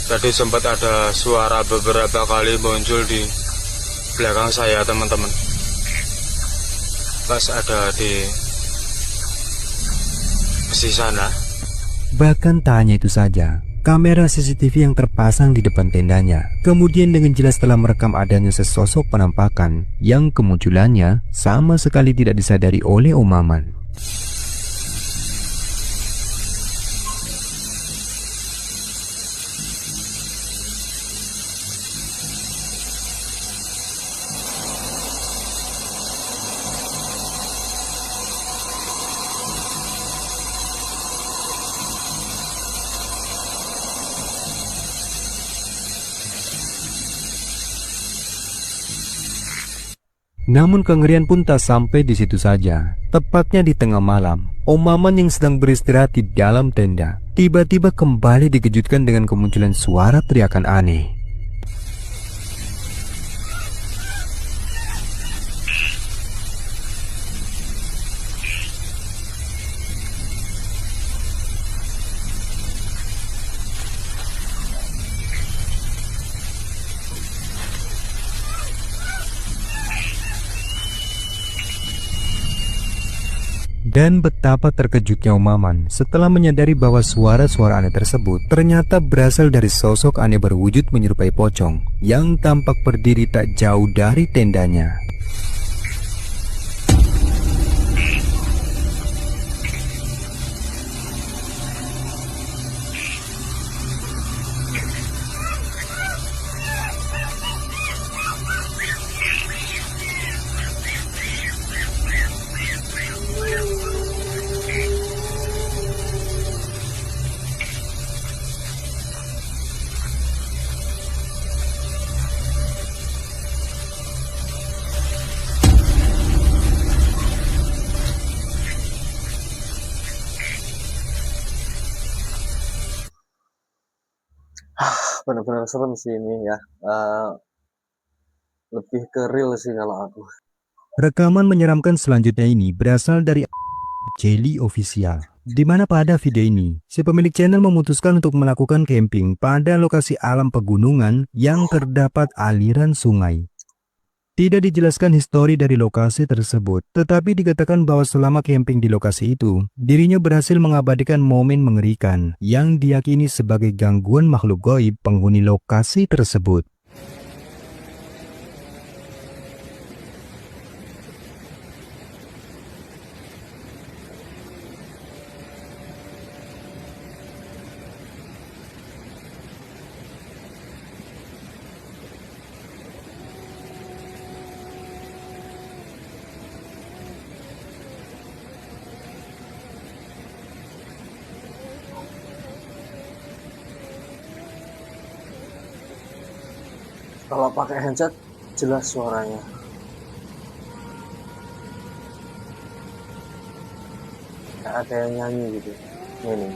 H: Tadi sempat ada suara beberapa kali muncul di belakang saya, teman-teman. Pas ada di besi sana.
G: Bahkan tak hanya itu saja, kamera CCTV yang terpasang di depan tendanya kemudian dengan jelas telah merekam adanya sesosok penampakan yang kemunculannya sama sekali tidak disadari oleh Om Maman. Namun kengerian pun tak sampai di situ saja. Tepatnya di tengah malam, Om Maman yang sedang beristirahat di dalam tenda tiba-tiba kembali dikejutkan dengan kemunculan suara teriakan aneh. Dan betapa terkejutnya Om Maman setelah menyadari bahwa suara-suara aneh tersebut ternyata berasal dari sosok aneh berwujud menyerupai pocong yang tampak berdiri tak jauh dari tendanya.
B: benar-benar serem sih ini ya. Lebih ke real sih kalau aku.
G: Rekaman menyeramkan selanjutnya ini berasal dari Jelly Official, di mana pada video ini, si pemilik channel memutuskan untuk melakukan camping pada lokasi alam pegunungan yang terdapat aliran sungai. Tidak dijelaskan histori dari lokasi tersebut, tetapi dikatakan bahwa selama camping di lokasi itu, dirinya berhasil mengabadikan momen mengerikan yang diyakini sebagai gangguan makhluk gaib penghuni lokasi tersebut.
B: Kalau pakai headset jelas suaranya. Kayak ada yang nyanyi gitu. Ini.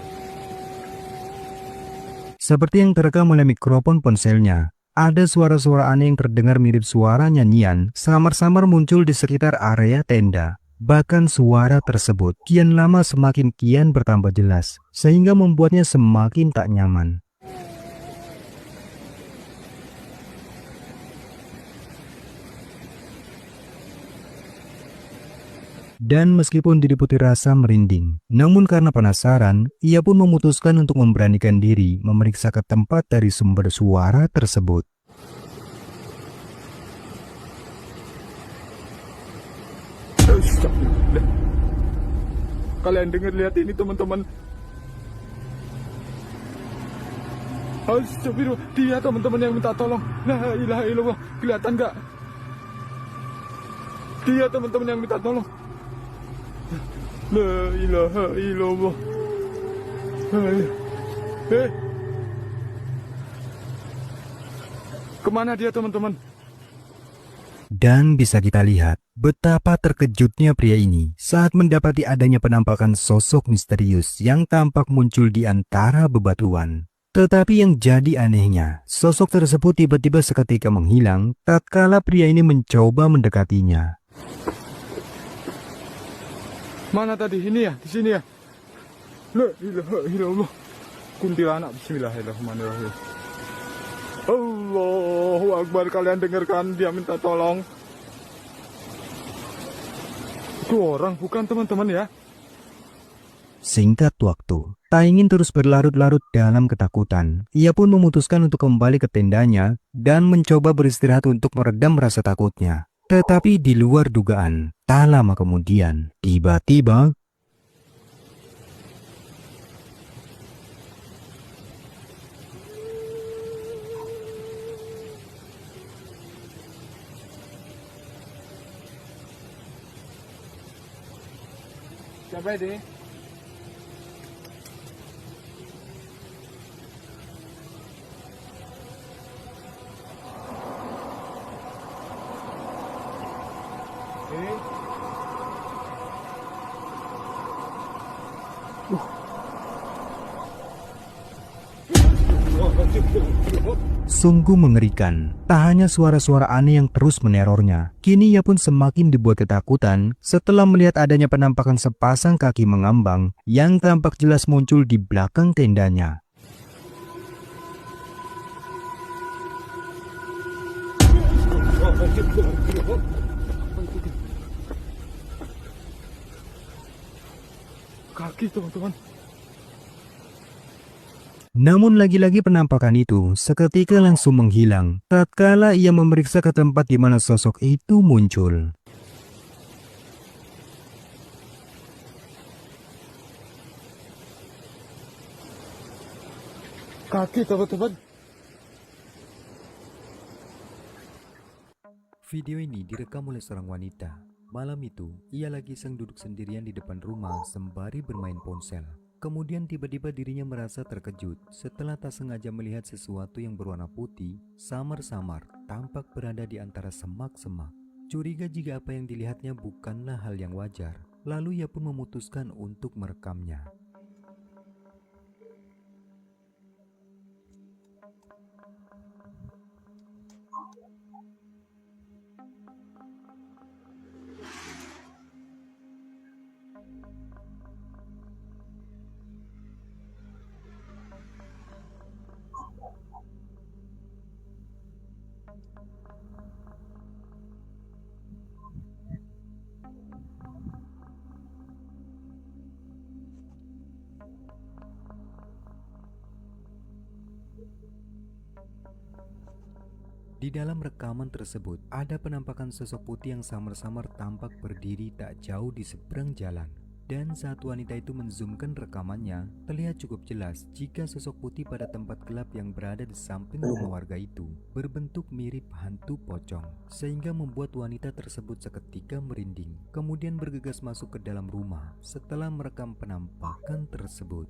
G: Seperti yang terekam oleh mikrofon ponselnya, ada suara-suara aneh yang terdengar mirip suara nyanyian samar-samar muncul di sekitar area tenda. Bahkan suara tersebut kian lama semakin kian bertambah jelas, sehingga membuatnya semakin tak nyaman. Dan meskipun diliputi rasa merinding, namun karena penasaran, ia pun memutuskan untuk memberanikan diri memeriksa ke tempat dari sumber suara tersebut.
K: Kalian dengar, lihat ini teman-teman. Astagfirullah, dia teman-teman yang minta tolong. La ilaha illallah, kelihatan nggak? Dia teman-teman yang minta tolong. La ilaha illallah. Kemana dia teman-teman?
G: Dan bisa kita lihat betapa terkejutnya pria ini saat mendapati adanya penampakan sosok misterius yang tampak muncul di antara bebatuan. Tetapi yang jadi anehnya, sosok tersebut tiba-tiba seketika menghilang tatkala pria ini mencoba mendekatinya.
K: Mana tadi? Ini ya, di sini ya. La ilaha illallah. Kuntilanak, bismillahirrahmanirrahim. Allahu Akbar, kalian dengarkan, dia minta tolong. Itu orang bukan teman-teman ya.
G: Singkat waktu, tak ingin terus berlarut-larut dalam ketakutan, ia pun memutuskan untuk kembali ke tendanya dan mencoba beristirahat untuk meredam rasa takutnya. Tetapi di luar dugaan, tak lama kemudian, tiba-tiba
K: Siapa ini?
G: sungguh mengerikan. Tak hanya suara-suara aneh yang terus menerornya, kini ia pun semakin dibuat ketakutan setelah melihat adanya penampakan sepasang kaki mengambang yang tampak jelas muncul di belakang tendanya.
K: Kaki teman-teman.
G: Namun lagi-lagi penampakan itu seketika langsung menghilang tatkala ia memeriksa ke tempat di mana sosok itu muncul.
K: Kaki teman-teman.
G: Video ini direkam oleh seorang wanita. Malam itu, ia lagi iseng duduk sendirian di depan rumah sembari bermain ponsel. Kemudian tiba-tiba dirinya merasa terkejut setelah tak sengaja melihat sesuatu yang berwarna putih samar-samar tampak berada di antara semak-semak. Curiga jika apa yang dilihatnya bukanlah hal yang wajar, lalu ia pun memutuskan untuk merekamnya. Di dalam rekaman tersebut, ada penampakan sosok putih yang samar-samar tampak berdiri tak jauh di seberang jalan. Dan saat wanita itu menzoomkan rekamannya, terlihat cukup jelas jika sosok putih pada tempat gelap yang berada di samping rumah warga itu berbentuk mirip hantu pocong, sehingga membuat wanita tersebut seketika merinding, kemudian bergegas masuk ke dalam rumah setelah merekam penampakan tersebut.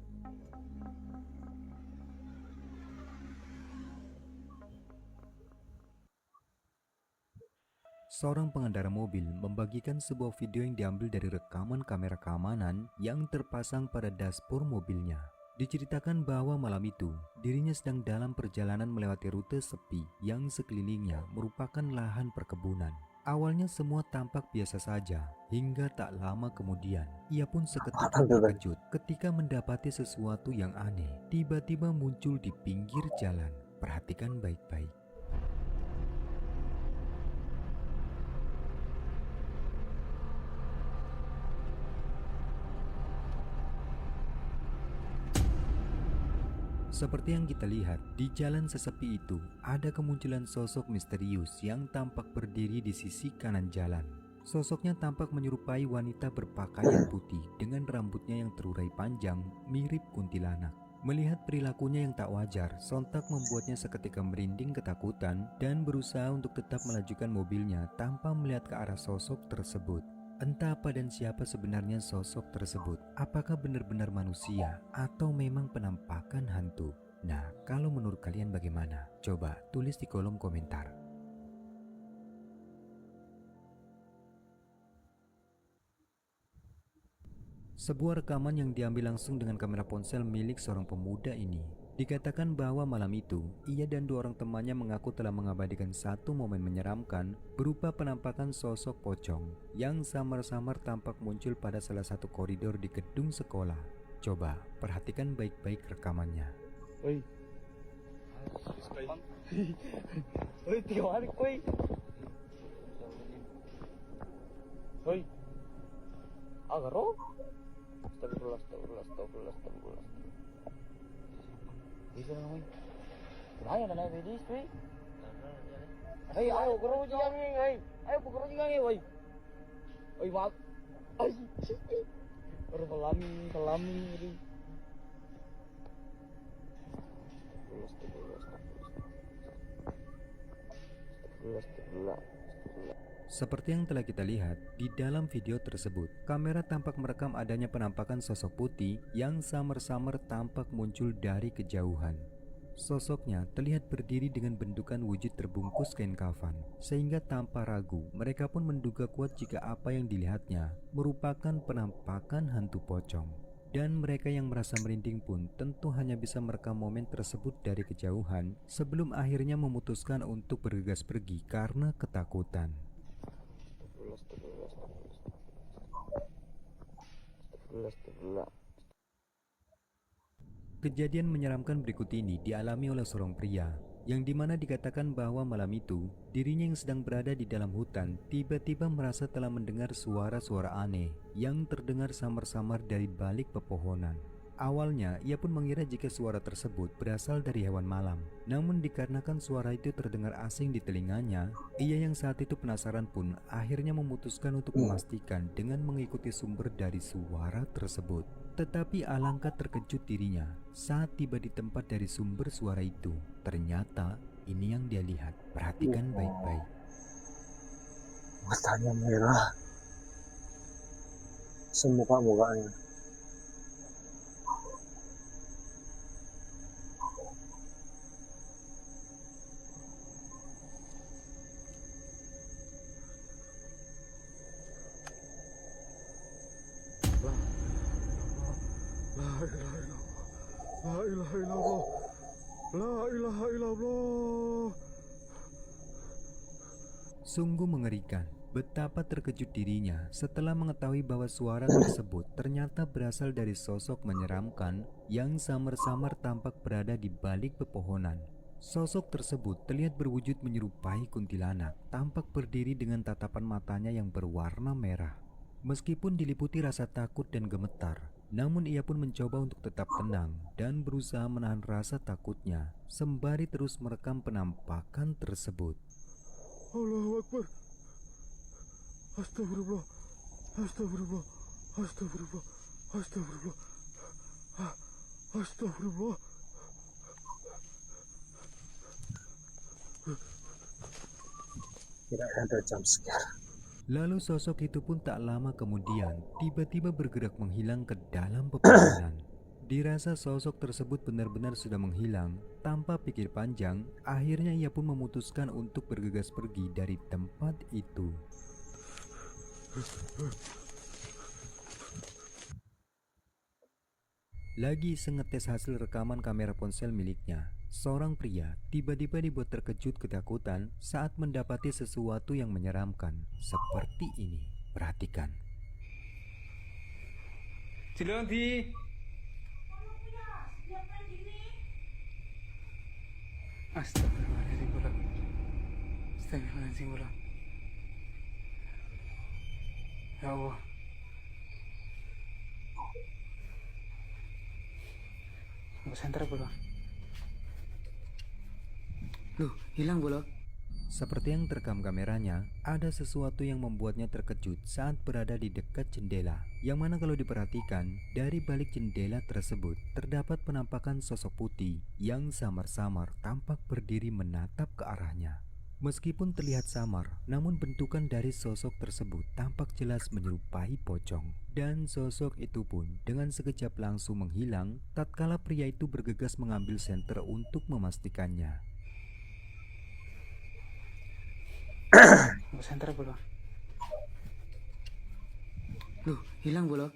G: Seorang pengendara mobil membagikan sebuah video yang diambil dari rekaman kamera keamanan yang terpasang pada dashboard mobilnya. Diceritakan bahwa malam itu, dirinya sedang dalam perjalanan melewati rute sepi yang sekelilingnya merupakan lahan perkebunan. Awalnya semua tampak biasa saja, hingga tak lama kemudian, ia pun seketika terkejut ketika mendapati sesuatu yang aneh tiba-tiba muncul di pinggir jalan. Perhatikan baik-baik. Seperti yang kita lihat, di jalan sesepi itu ada kemunculan sosok misterius yang tampak berdiri di sisi kanan jalan. Sosoknya tampak menyerupai wanita berpakaian putih dengan rambutnya yang terurai panjang mirip kuntilanak. Melihat perilakunya yang tak wajar, sontak membuatnya seketika merinding ketakutan dan berusaha untuk tetap melajukan mobilnya tanpa melihat ke arah sosok tersebut. Entah apa dan siapa sebenarnya sosok tersebut. Apakah benar-benar manusia atau memang penampakan hantu? Nah, kalau menurut kalian bagaimana? Coba tulis di kolom komentar. Sebuah rekaman yang diambil langsung dengan kamera ponsel milik seorang pemuda ini. Dikatakan bahwa malam itu, ia dan dua orang temannya mengaku telah mengabadikan satu momen menyeramkan berupa penampakan sosok pocong yang samar-samar tampak muncul pada salah satu koridor di gedung sekolah. Coba perhatikan baik-baik rekamannya.
E: Oi. Oi, tiwari koi. Oi. Agaro? Astagfirullah. Bisa na naman. Kaya na naman this way. Ay, ayo garo ji gang ay. Ayo garo ji gang ay. Oi, wag. Ay. Baru salami ri. Astagfirullah.
G: Seperti yang telah kita lihat di dalam video tersebut, kamera tampak merekam adanya penampakan sosok putih yang samar-samar tampak muncul dari kejauhan. Sosoknya terlihat berdiri dengan bentukan wujud terbungkus kain kafan, sehingga tanpa ragu mereka pun menduga kuat jika apa yang dilihatnya merupakan penampakan hantu pocong. Dan mereka yang merasa merinding pun tentu hanya bisa merekam momen tersebut dari kejauhan sebelum akhirnya memutuskan untuk bergegas pergi karena ketakutan. Kejadian menyeramkan berikut ini dialami oleh seorang pria yang dimana dikatakan bahwa malam itu dirinya yang sedang berada di dalam hutan tiba-tiba merasa telah mendengar suara-suara aneh yang terdengar samar-samar dari balik pepohonan. Awalnya ia pun mengira jika suara tersebut berasal dari hewan malam. Namun dikarenakan suara itu terdengar asing di telinganya, ia yang saat itu penasaran pun akhirnya memutuskan untuk memastikan dengan mengikuti sumber dari suara tersebut. Tetapi alangkah terkejut dirinya saat tiba di tempat dari sumber suara itu. Ternyata ini yang dia lihat. Perhatikan baik-baik.
B: Matanya merah. Semuka-mukanya.
K: La ilaha illallah.
G: Sungguh mengerikan betapa terkejut dirinya setelah mengetahui bahwa suara tersebut ternyata berasal dari sosok menyeramkan yang samar-samar tampak berada di balik pepohonan. Sosok tersebut terlihat berwujud menyerupai kuntilanak, tampak berdiri dengan tatapan matanya yang berwarna merah. Meskipun diliputi rasa takut dan gemetar, Namun ia pun mencoba untuk tetap tenang dan berusaha menahan rasa takutnya sembari terus merekam penampakan tersebut.
K: Allahu Akbar. Astagfirullah. Astagfirullah. Astagfirullah. Astagfirullah. Astagfirullah.
B: Tidak ada jump scare.
G: Lalu sosok itu pun tak lama kemudian tiba-tiba bergerak menghilang ke dalam pepohonan. Dirasa sosok tersebut benar-benar sudah menghilang, tanpa pikir panjang, akhirnya ia pun memutuskan untuk bergegas pergi dari tempat itu. Lagi sengetes hasil rekaman kamera ponsel miliknya, seorang pria tiba-tiba dibuat terkejut ketakutan saat mendapati sesuatu yang menyeramkan seperti ini. Perhatikan.
H: Cilonti. Astagfirullahaladzim pula. Astagfirullahaladzim pula. Ya Allah. Senter pula. Loh, hilang pula.
G: Seperti yang terekam kameranya, ada sesuatu yang membuatnya terkejut saat berada di dekat jendela. Yang mana kalau diperhatikan, dari balik jendela tersebut terdapat penampakan sosok putih yang samar-samar tampak berdiri menatap ke arahnya. Meskipun terlihat samar, namun bentukan dari sosok tersebut tampak jelas menyerupai pocong. Dan sosok itu pun dengan sekejap langsung menghilang tatkala pria itu bergegas mengambil senter untuk memastikannya.
H: Senter pula. Loh, hilang pula.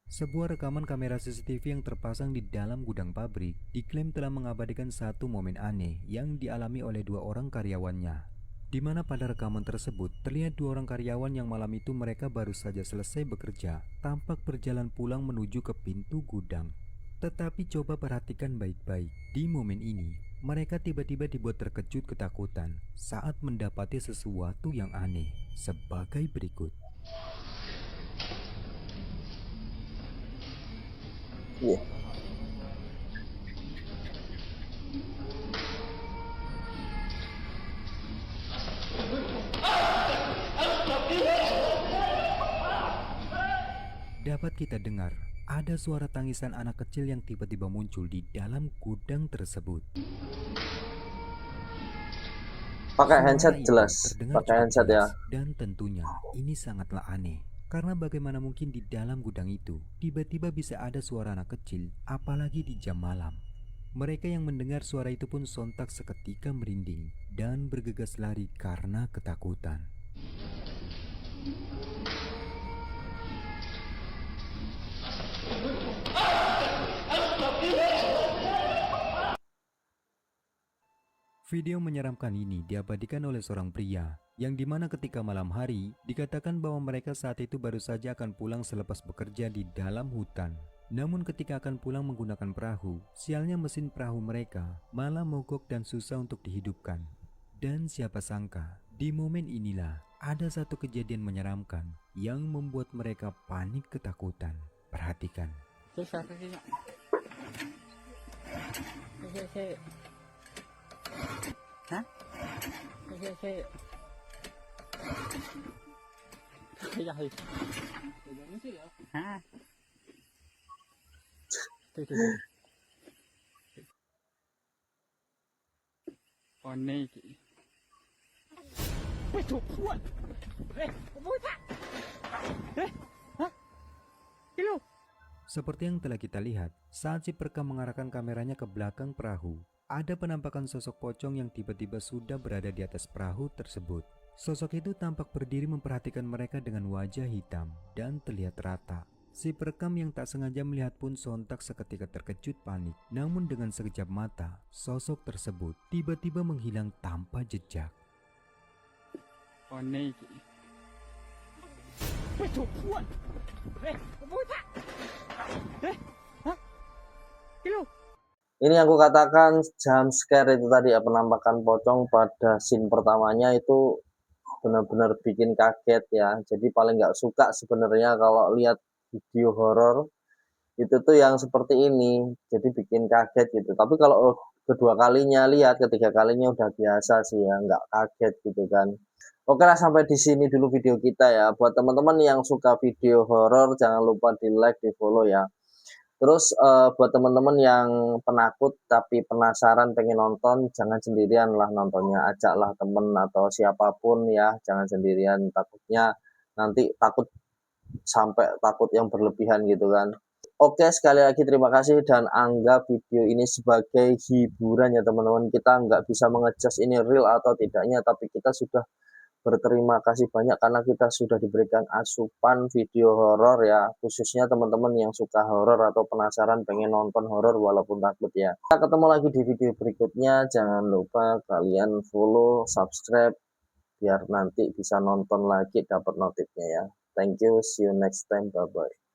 G: Sebuah rekaman kamera CCTV yang terpasang di dalam gudang pabrik diklaim telah mengabadikan satu momen aneh yang dialami oleh dua orang karyawannya, di mana pada rekaman tersebut terlihat dua orang karyawan yang malam itu mereka baru saja selesai bekerja tampak berjalan pulang menuju ke pintu gudang. Tetapi coba perhatikan baik-baik, di momen ini mereka tiba-tiba dibuat terkejut ketakutan saat mendapati sesuatu yang aneh sebagai berikut.
B: Iya.
G: Dapat kita dengar ada suara tangisan anak kecil yang tiba-tiba muncul di dalam gudang tersebut.
B: Pakai
G: Suara
B: handset
G: itu
B: jelas.
G: terdengar
B: Pakai
G: cukup
B: handset ya.
G: jelas, dan tentunya ini sangatlah aneh. Karena bagaimana mungkin di dalam gudang itu tiba-tiba bisa ada suara anak kecil, apalagi di jam malam. Mereka yang mendengar suara itu pun sontak seketika merinding dan bergegas lari karena ketakutan. Video menyeramkan ini diabadikan oleh seorang pria yang dimana ketika malam hari dikatakan bahwa mereka saat itu baru saja akan pulang selepas bekerja di dalam hutan. Namun ketika akan pulang menggunakan perahu, sialnya mesin perahu mereka malah mogok dan susah untuk dihidupkan. Dan siapa sangka di momen inilah ada satu kejadian menyeramkan yang membuat mereka panik ketakutan. Perhatikan.
E: Hah? Hah? Aneh. Wih, tuh, buat. Buat. Hah? Kilo.
G: Seperti yang telah kita lihat, saat si perekam mengarahkan kameranya ke belakang perahu, ada penampakan sosok pocong yang tiba-tiba sudah berada di atas perahu tersebut. Sosok itu tampak berdiri memperhatikan mereka dengan wajah hitam dan terlihat rata. Si perekam yang tak sengaja melihat pun sontak seketika terkejut panik. Namun dengan sekejap mata, sosok tersebut tiba-tiba menghilang tanpa jejak.
E: Aneh. Wih, tuh, buat. Buat. Hah? Kilo.
B: Ini yang aku katakan jump scare itu tadi ya, penampakan pocong pada scene pertamanya itu benar-benar bikin kaget ya. Jadi paling nggak suka sebenarnya kalau lihat video horor itu tuh yang seperti ini, jadi bikin kaget gitu. Tapi kalau kedua kalinya lihat, ketiga kalinya udah biasa sih ya, nggak kaget gitu kan. Oke lah, sampai di sini dulu video kita ya. Buat teman-teman yang suka video horor, jangan lupa di like, di follow ya. Terus buat teman-teman yang penakut tapi penasaran pengen nonton, jangan sendirian lah nontonnya, ajaklah temen atau siapapun ya, jangan sendirian, takutnya nanti takut sampai takut yang berlebihan gitu kan. Oke, sekali lagi terima kasih dan anggap video ini sebagai hiburan ya teman-teman. Kita nggak bisa mengejudge ini real atau tidaknya, tapi kita sudah berterima kasih banyak karena kita sudah diberikan asupan video horor ya, khususnya teman-teman yang suka horor atau penasaran pengen nonton horor walaupun takut ya. Kita ketemu lagi di video berikutnya, jangan lupa kalian follow, subscribe biar nanti bisa nonton lagi dapat notifnya ya. Thank you, see you next time, bye bye.